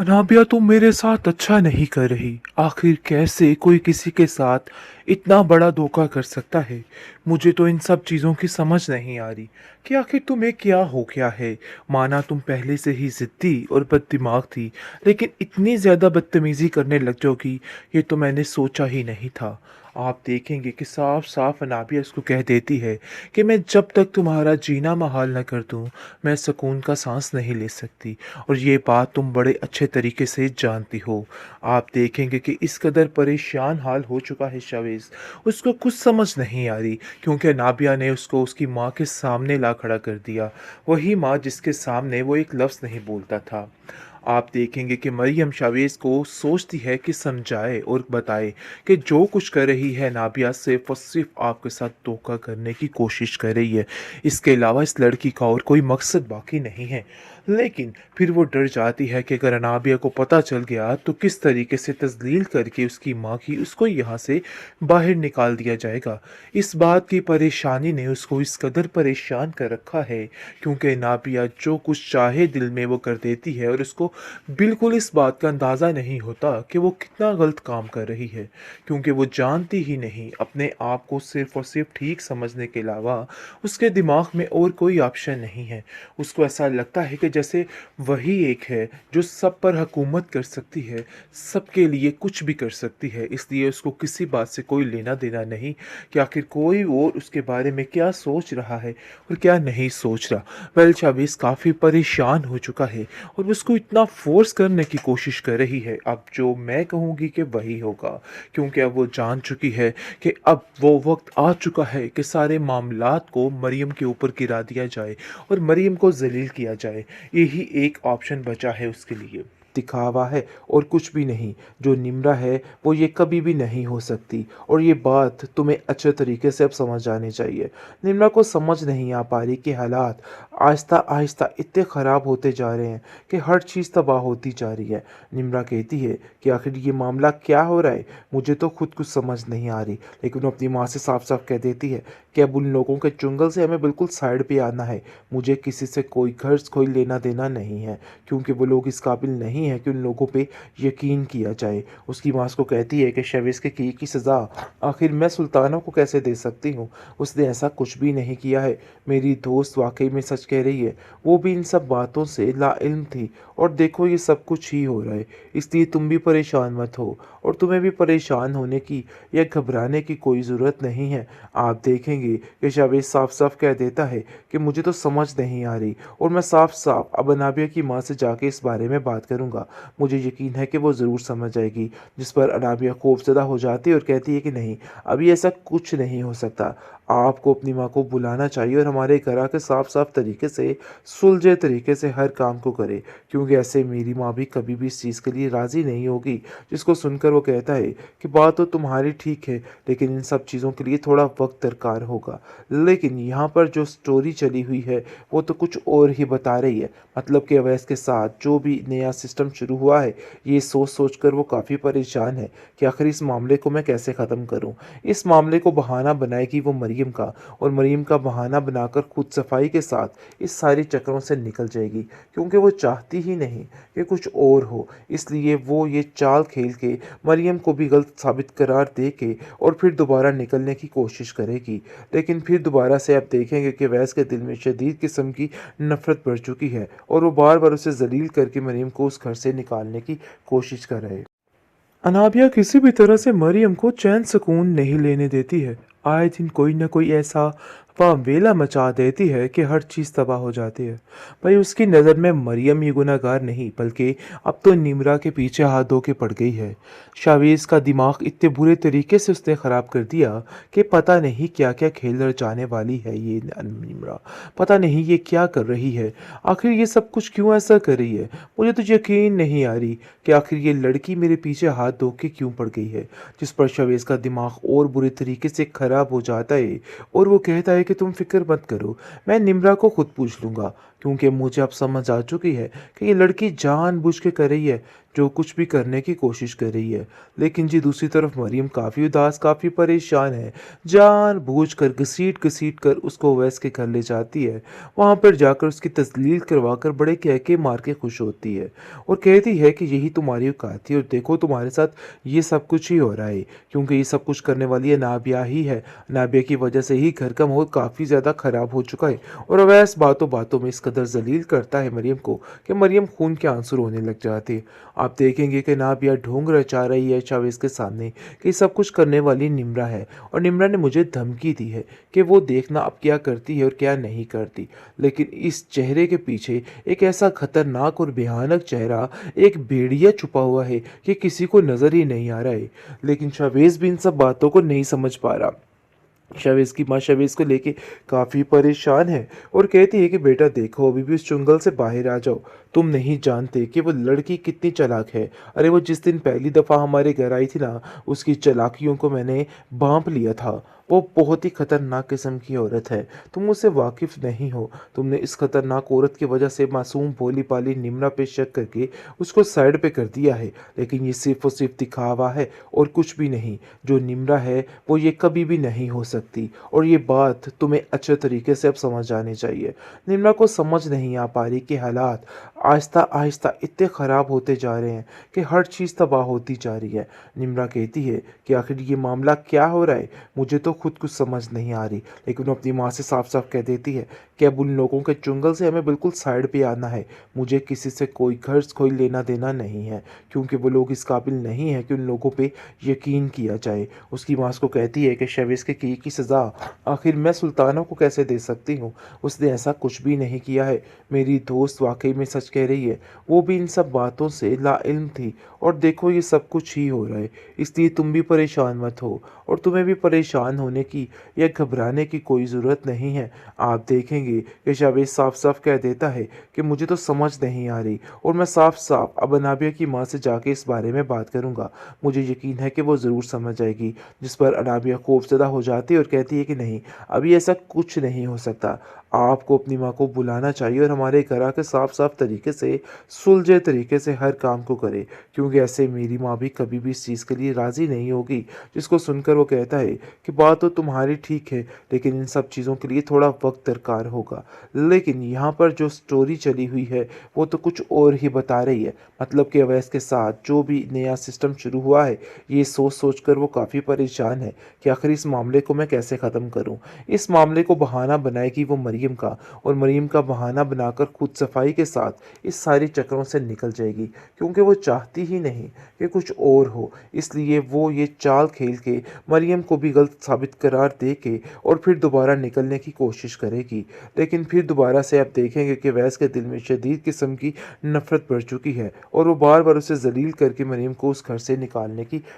अनाबिया तुम मेरे साथ अच्छा नहीं कर रही। आखिर कैसे कोई किसी के साथ इतना बड़ा धोखा कर सकता है। मुझे तो इन सब चीज़ों की समझ नहीं आ रही कि आखिर तुम्हें क्या हो गया है। माना तुम पहले से ही ज़िद्दी और बददिमाग थी, लेकिन इतनी ज़्यादा बदतमीज़ी करने लग जाओगी, ये तो मैंने सोचा ही नहीं था। आप देखेंगे कि साफ साफ अनाबिया इसको कह देती है कि मैं जब तक तुम्हारा जीना महाल न कर दूं, मैं सुकून का सांस नहीं ले सकती। और ये बात तुम बड़े अच्छे तरीके से जानती हो। आप देखेंगे कि इस कदर परेशान हाल हो चुका है शवेज़, उसको कुछ समझ नहीं आ रही, क्योंकि नाबिया ने उसको उसकी माँ के सामने ला खड़ा कर दिया। वही माँ जिसके सामने वो एक लफ्ज़ नहीं बोलता था। आप देखेंगे कि मरियम शावेज़ को सोचती है कि समझाए और बताए कि जो कुछ कर रही है नाबिया सिर्फ़ और सिर्फ़ आपके साथ धोखा करने की कोशिश कर रही है। इसके अलावा इस लड़की का और कोई मकसद बाकी नहीं है। लेकिन फिर वो डर जाती है कि अगर अनाबिया को पता चल गया तो किस तरीके से तज़लील करके उसकी माँ की उसको यहाँ से बाहर निकाल दिया जाएगा। इस बात की परेशानी ने उसको इस कदर परेशान कर रखा है, क्योंकि नाबिया जो कुछ चाहे दिल में वो कर देती है और उसको बिल्कुल इस बात का अंदाज़ा नहीं होता कि वो कितना गलत काम कर रही है, क्योंकि वो जानती ही नहीं अपने आप को सिर्फ़ और सिर्फ़ ठीक समझने के अलावा उसके दिमाग में और कोई ऑप्शन नहीं है। उसको ऐसा लगता है कि जैसे वही एक है जो सब पर हुकूमत कर सकती है, सबके लिए कुछ भी कर सकती है। इसलिए उसको किसी बात से कोई लेना-देना नहीं कि आखिर कोई और उसके बारे में क्या सोच रहा है और क्या नहीं सोच रहा। वेल चाबीस काफ़ी परेशान हो चुका है और उसको इतना फ़ोर्स करने की कोशिश कर रही है। अब जो मैं कहूँगी कि वही होगा, क्योंकि अब वो जान चुकी है कि अब वो वक़्त आ चुका है कि सारे मामलात को मरियम के ऊपर गिरा दिया जाए और मरियम को ज़लील किया जाए। यही एक ऑप्शन बचा है उसके लिए। दिखावा है और कुछ भी नहीं। जो निम्रा है वो ये कभी भी नहीं हो सकती, और ये बात तुम्हें अच्छे तरीके से अब समझ आनी चाहिए। निम्रा को समझ नहीं आ पा रही कि हालात आहिस्ता आहिस्ता इतने ख़राब होते जा रहे हैं कि हर चीज़ तबाह होती जा रही है। निम्रा कहती है कि आखिर ये मामला क्या हो रहा है, मुझे तो खुद कुछ समझ नहीं आ रही। लेकिन वो अपनी माँ से साफ साफ कह देती है कि अब उन लोगों के चुंगल से हमें बिल्कुल साइड पे आना है। मुझे किसी से कोई गर्ज कोई लेना देना नहीं है, क्योंकि वो लोग इस काबिल नहीं है कि उन लोगों पे यकीन किया जाए। उसकी माँ उसको कहती है कि शवेज़ के किए की सज़ा आखिर मैं सुल्ताना को कैसे दे सकती हूँ, उसने ऐसा कुछ भी नहीं किया है। मेरी दोस्त वाकई में सच कह रही है, वो भी इन सब बातों से लाइल्म थी, और देखो ये सब कुछ ही हो रहा है। इसलिए तुम भी परेशान मत हो, और तुम्हें भी परेशान होने की या घबराने की कोई ज़रूरत नहीं है। आप देखेंगे कि शवेज़ साफ साफ कह देता है कि मुझे तो समझ नहीं आ रही, और मैं साफ साफ अब अनाबिया की माँ से जाके इस बारे में बात करूँगा। मुझे यकीन है कि वो ज़रूर समझ जाएगी। जिस पर अनाबिया खौफज़दा हो जाती है और कहती है कि नहीं, अभी ऐसा कुछ नहीं हो सकता। आपको अपनी माँ को बुलाना चाहिए और हमारे घर आके साफ साफ तरीके से सुलझे तरीके से हर काम को करे, क्योंकि ऐसे मेरी माँ भी कभी भी इस चीज़ के लिए राज़ी नहीं होगी। जिसको सुनकर वो कहता है कि बात तो तुम्हारी ठीक है, लेकिन इन सब चीज़ों के लिए थोड़ा वक्त दरकार होगा। लेकिन यहाँ पर जो स्टोरी चली हुई है वो तो कुछ और ही बता रही है। मतलब कि अवैस के साथ जो भी नया सिस्टम शुरू हुआ है, ये सोच सोच कर वो काफ़ी परेशान है कि आखिर इस मामले को मैं कैसे ख़त्म करूँ। इस मामले को बहाना बनाएगी वो मरियम का, और मरियम का बहाना बनाकर खुद सफाई के साथ इस सारी चक्रों से निकल जाएगी, क्योंकि वो चाहती ही नहीं कि कुछ और हो। इसलिए वो ये चाल खेल के मरियम को भी गलत साबित करार दे के और फिर दोबारा निकलने की कोशिश करेगी। लेकिन फिर दोबारा से आप देखेंगे कि वैस के दिल में शदीद किस्म की नफ़रत बढ़ चुकी है, और वो बार बार उसे जलील करके मरियम को उस घर से निकालने की कोशिश कर रहे। अनाबिया किसी भी तरह से मरियम को चैन सुकून नहीं लेने देती है। आए दिन कोई ना कोई ऐसा वेला मचा देती है कि हर चीज़ तबाह हो जाती है। भाई उसकी नज़र में मरियम ही गुनहगार नहीं, बल्कि अब तो निम्रा के पीछे हाथ धो के पड़ गई है। शावीज़ का दिमाग इतने बुरे तरीके से उसने ख़राब कर दिया कि पता नहीं क्या क्या खेल रचाने वाली है ये निम्रा। पता नहीं ये क्या कर रही है, आखिर ये सब कुछ क्यों ऐसा कर रही है। मुझे तो यकीन नहीं आ रही कि आखिर ये लड़की मेरे पीछे हाथ धो के क्यों पड़ गई है। जिस पर शवेज़ का दिमाग और बुरे तरीके से ख़राब हो जाता है, और वो कहता है कि तुम फिक्र मत करो, मैं निम्रा को खुद पूछ लूँगा। क्योंकि मुझे अब समझ आ चुकी है कि ये लड़की जानबूझ के कर रही है, जो कुछ भी करने की कोशिश कर रही है। लेकिन जी दूसरी तरफ मरियम काफ़ी उदास, काफ़ी परेशान है। जानबूझकर घसीट-घसीट कर उसको अवैस के घर ले जाती है। वहाँ पर जाकर उसकी तस्लील करवाकर बड़े कहके मार के खुश होती है और कहती है कि यही तुम्हारी औकात थी और देखो तुम्हारे साथ ये सब कुछ ही हो रहा है, क्योंकि ये सब कुछ करने वाली अनाबिया ही है। अनाबिया की वजह से ही घर का माहौल काफ़ी ज़्यादा ख़राब हो चुका है और अवैस बातों-बातों में इस कदर ज़लील करता है मरियम को कि मरियम खून के आंसू रोने लग जाती है। आप देखेंगे कि नाबिया ढोंग रचा रही है शावेज़ के सामने कि सब कुछ करने वाली निम्रा है और निम्रा ने मुझे धमकी दी है कि वो देखना अब क्या करती है और क्या नहीं करती। लेकिन इस चेहरे के पीछे एक ऐसा खतरनाक और भयानक चेहरा, एक भेड़िया छुपा हुआ है कि किसी को नज़र ही नहीं आ रहा है। लेकिन शावेज़ भी इन सब बातों को नहीं समझ पा रहा। शवेज़ की माँ शवेज़ को लेके काफ़ी परेशान है और कहती है कि बेटा देखो अभी भी उस चुंगल से बाहर आ जाओ। तुम नहीं जानते कि वो लड़की कितनी चालाक है। अरे वो जिस दिन पहली दफ़ा हमारे घर आई थी ना, उसकी चालाकियों को मैंने भांप लिया था। वो बहुत ही खतरनाक किस्म की औरत है। तुम उससे वाकिफ़ नहीं हो। तुमने इस खतरनाक औरत की वजह से मासूम भोली-भाली निम्रा पे शक करके उसको साइड पे कर दिया है। लेकिन ये सिर्फ़ और सिर्फ़ दिखावा है और कुछ भी नहीं। जो निम्रा है वो ये कभी भी नहीं हो सकती और ये बात तुम्हें अच्छे तरीके से अब समझ आनी चाहिए। निम्रा को समझ नहीं आ पा रही कि हालात आहिस्ता आहिस्ता इतने ख़राब होते जा रहे हैं कि हर चीज़ तबाह होती जा रही है। निम्रा कहती है कि आखिर ये मामला क्या हो रहा है, मुझे तो खुद कुछ समझ नहीं आ रही। लेकिन वो अपनी माँ से साफ साफ कह देती है कि अब उन लोगों के चुंगल से हमें बिल्कुल साइड पे आना है। मुझे किसी से कोई खर्च कोई लेना देना नहीं है, क्योंकि वो लोग इस काबिल नहीं है कि उन लोगों पे यकीन किया जाए। उसकी माँ उसको कहती है कि शवेज़ के किए की सज़ा आखिर मैं सुल्ताना को कैसे दे सकती हूँ? उसने ऐसा कुछ भी नहीं किया है। मेरी दोस्त वाक़ई में सच कह रही है। वो भी इन सब बातों से लाइल्म थी और देखो ये सब कुछ ही हो रहा है। इसलिए तुम भी परेशान मत हो और तुम्हें भी परेशान होने की या घबराने की कोई ज़रूरत नहीं है। आप देखेंगे कि जावेद साफ-साफ कह देता है कि मुझे तो समझ नहीं आ रही और मैं साफ-साफ अब अनाबिया की माँ से जाके इस बारे में बात करूँगा। मुझे यकीन है कि वो ज़रूर समझ आएगी। जिस पर अनाबिया खौफज़दा हो जाती है और कहती है कि नहीं, अभी ऐसा कुछ नहीं हो सकता। आपको अपनी माँ को बुलाना चाहिए और हमारे घर आके साफ-साफ तरीके से, सुलझे तरीके से हर काम को करे, क्योंकि ऐसे मेरी माँ भी कभी भी इस चीज़ के लिए राज़ी नहीं होगी। जिसको सुनकर वो कहता है कि बात तो तुम्हारी ठीक है, लेकिन इन सब चीज़ों के लिए थोड़ा वक़्त दरकार होगा। लेकिन यहाँ पर जो स्टोरी चली हुई है, वो तो कुछ और ही बता रही है। मतलब कि अवैस के साथ जो भी नया सिस्टम शुरू हुआ है, ये सोच-सोच कर वो काफ़ी परेशान है कि आखिर इस मामले को मैं कैसे ख़त्म करूँ। इस मामले को बहाना बनाएगी वो मरियम का और मरियम का बहाना बनाकर खुद सफाई के साथ इस सारे चक्रों से निकल जाएगी, क्योंकि वो चाहती ही नहीं कि कुछ और हो। इसलिए वो ये चाल खेल के मरियम को भी गलत साबित करार दे के और फिर दोबारा निकलने की कोशिश करेगी। लेकिन फिर दोबारा से आप देखेंगे कि वैस के दिल में शदीद किस्म की नफ़रत बढ़ चुकी है और वो बार-बार उसे ज़लील करके मरियम को उस घर से निकालने की